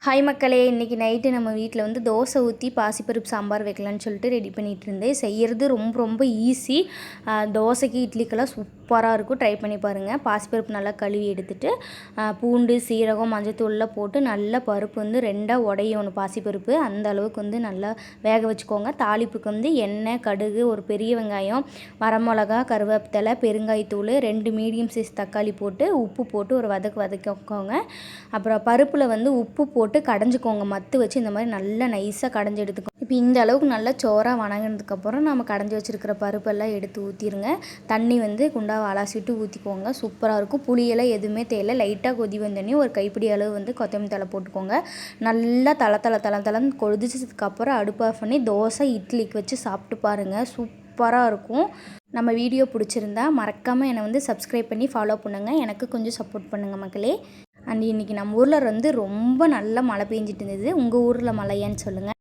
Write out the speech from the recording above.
Hi மக்களே, இன்றைக்கி night நம்ம வீட்டில் வந்து தோசை ஊற்றி பாசிப்பருப்பு சாம்பார் வைக்கலான்னு சொல்லிட்டு ரெடி பண்ணிகிட்டு இருந்தேன். செய்கிறது ரொம்ப ரொம்ப ஈஸி. தோசைக்கு இட்லிக்கெல்லாம் சூப்பராக இருக்கும். ட்ரை பண்ணி பாருங்கள். பாசிப்பருப்பு நல்லா கழுவி எடுத்துகிட்டு பூண்டு, சீரகம், மஞ்சத்தூள்லாம் போட்டு நல்லா பருப்பு வந்து ரெண்டாக உடையணும். பாசிப்பருப்பு அந்த அளவுக்கு வந்து நல்லா வேக வச்சுக்கோங்க. தாளிப்புக்கு வந்து எண்ணெய், கடுகு, ஒரு பெரிய வெங்காயம், வரமிளகா, கருவேப்பிலை, பெருங்காயத்தூள், 2 மீடியம் சைஸ் தக்காளி போட்டு உப்பு போட்டு ஒரு வதக்கிக்கோங்க. அப்புறம் பருப்பில் வந்து உப்பு போட்டு கடைஞ்சிக்கோங்க. மத்து வச்சு இந்த மாதிரி நல்லா நைஸாக கடைஞ்சி எடுத்துக்கோங்க. இப்போ இந்த அளவுக்கு நல்லா சோறாக வணங்கினதுக்கப்புறம் நம்ம கடைஞ்சி வச்சுருக்கிற பருப்பெல்லாம் எடுத்து ஊற்றிடுங்க. தண்ணி வந்து குண்டாவை அலசிட்டு ஊற்றிக்கோங்க. சூப்பராக இருக்கும். புளியெல்லாம் எதுவுமே தேவையில்லை. லைட்டாக கொதி வந்தோடனே ஒரு கைப்பிடி அளவு வந்து கொத்தமல்லி தழை போட்டுக்கோங்க. நல்லா தளன்னு கொதிச்சதுக்கப்புறம் அடுப்பு ஆஃப் பண்ணி தோசை, இட்லிக்கு வச்சு சாப்பிட்டு பாருங்கள். சூப்பராக இருக்கும். நம்ம வீடியோ பிடிச்சிருந்தா மறக்காமல் என்னை வந்து சப்ஸ்கிரைப் பண்ணி ஃபாலோ பண்ணுங்கள். எனக்கு கொஞ்சம் சப்போர்ட் பண்ணுங்கள் மக்களே. அண்ட் இன்றைக்கி நம்ம ஊரில் வந்து ரொம்ப நல்ல மழை பெஞ்சிட்டு இருந்தது. உங்கள் ஊரில் மழையான்னு சொல்லுங்கள்.